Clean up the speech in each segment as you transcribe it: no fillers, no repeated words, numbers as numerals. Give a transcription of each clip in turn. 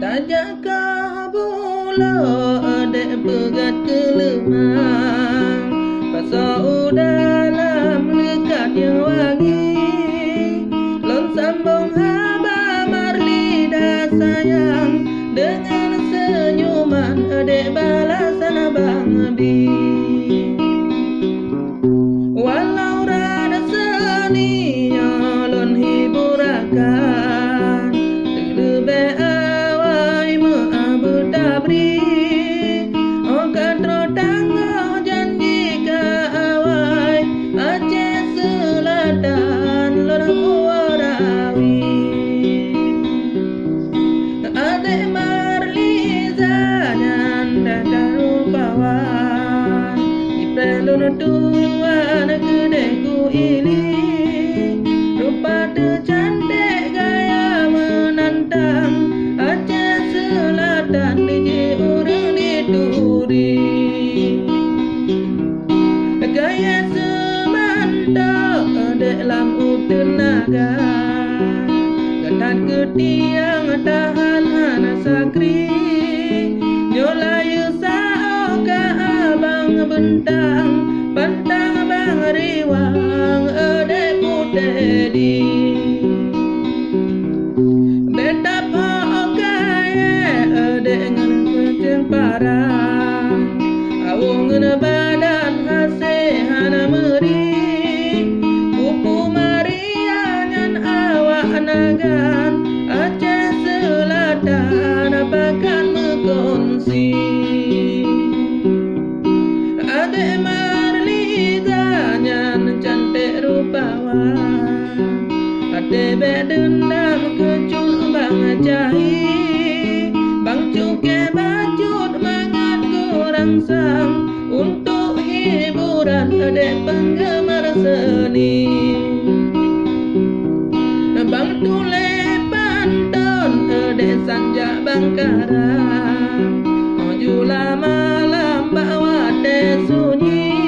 Tajakkah bola dek pegat ke lemah, pasau dalam lekat yang wangi, lon sambung haba marli dah sayang, dengan senyuman dek balasan abang bi. Walau rada seninya lon hiburakan, lebih awai meabu dabri, oh kadro tangga janji ke awai, Aceh Selatan lorang warawi. Adek Marliza nyanda karupawan, ipelun tuan gedeku ini, rupa tercantik gaya menantang, Aceh Selatan DJ urang dituri. Gaya semantok dek lampu tenaga, ketat ketiang tahan hana sakri, nyolayu sao ka abang bentang, pantang abang riwang dek putedi. Betapa kaya dek ngen parang, awong ngen badan hase hana meri, pupu Maria nyan awak nagan, Aceh Selatan apakan mekongsi. Adek Marliza nyan cantik rupawan, ade bedendam kecul bang jahi, bang cuke bajut mangat kurang sang, untuk hiburan adek penggemar seni. Bang tule pantun adek sanja bangkaran, jula malam bawa adek sunyi,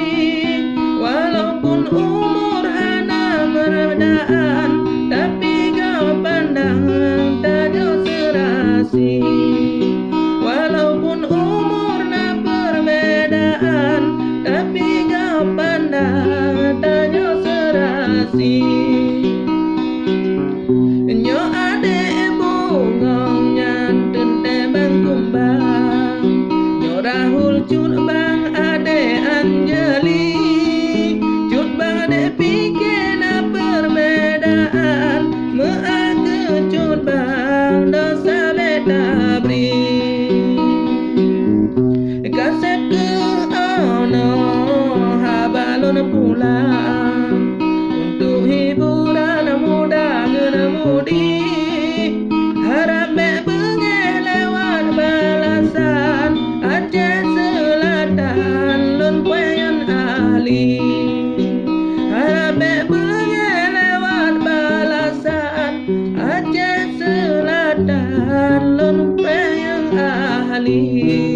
walaupun umur hana meredaan, tapi kau pandang tajo serasi. Walaupun umur na perbedaan, tapi kau pandang tajo serasi. Nyo adek bungong nyanten tebang kumbang, nyo Rahul cut bang adek Anjali, cut bang adek pikir na perbedaan, meake cut bang dosa betabri. Kasep ke ono habalon pulang, untuk hiburan muda ngenamudi, harap bengi lewat balasan, Aceh Selatan lon pengen ahli. Harap bengi lewat balasan, Aceh Selatan lon pengen ahli.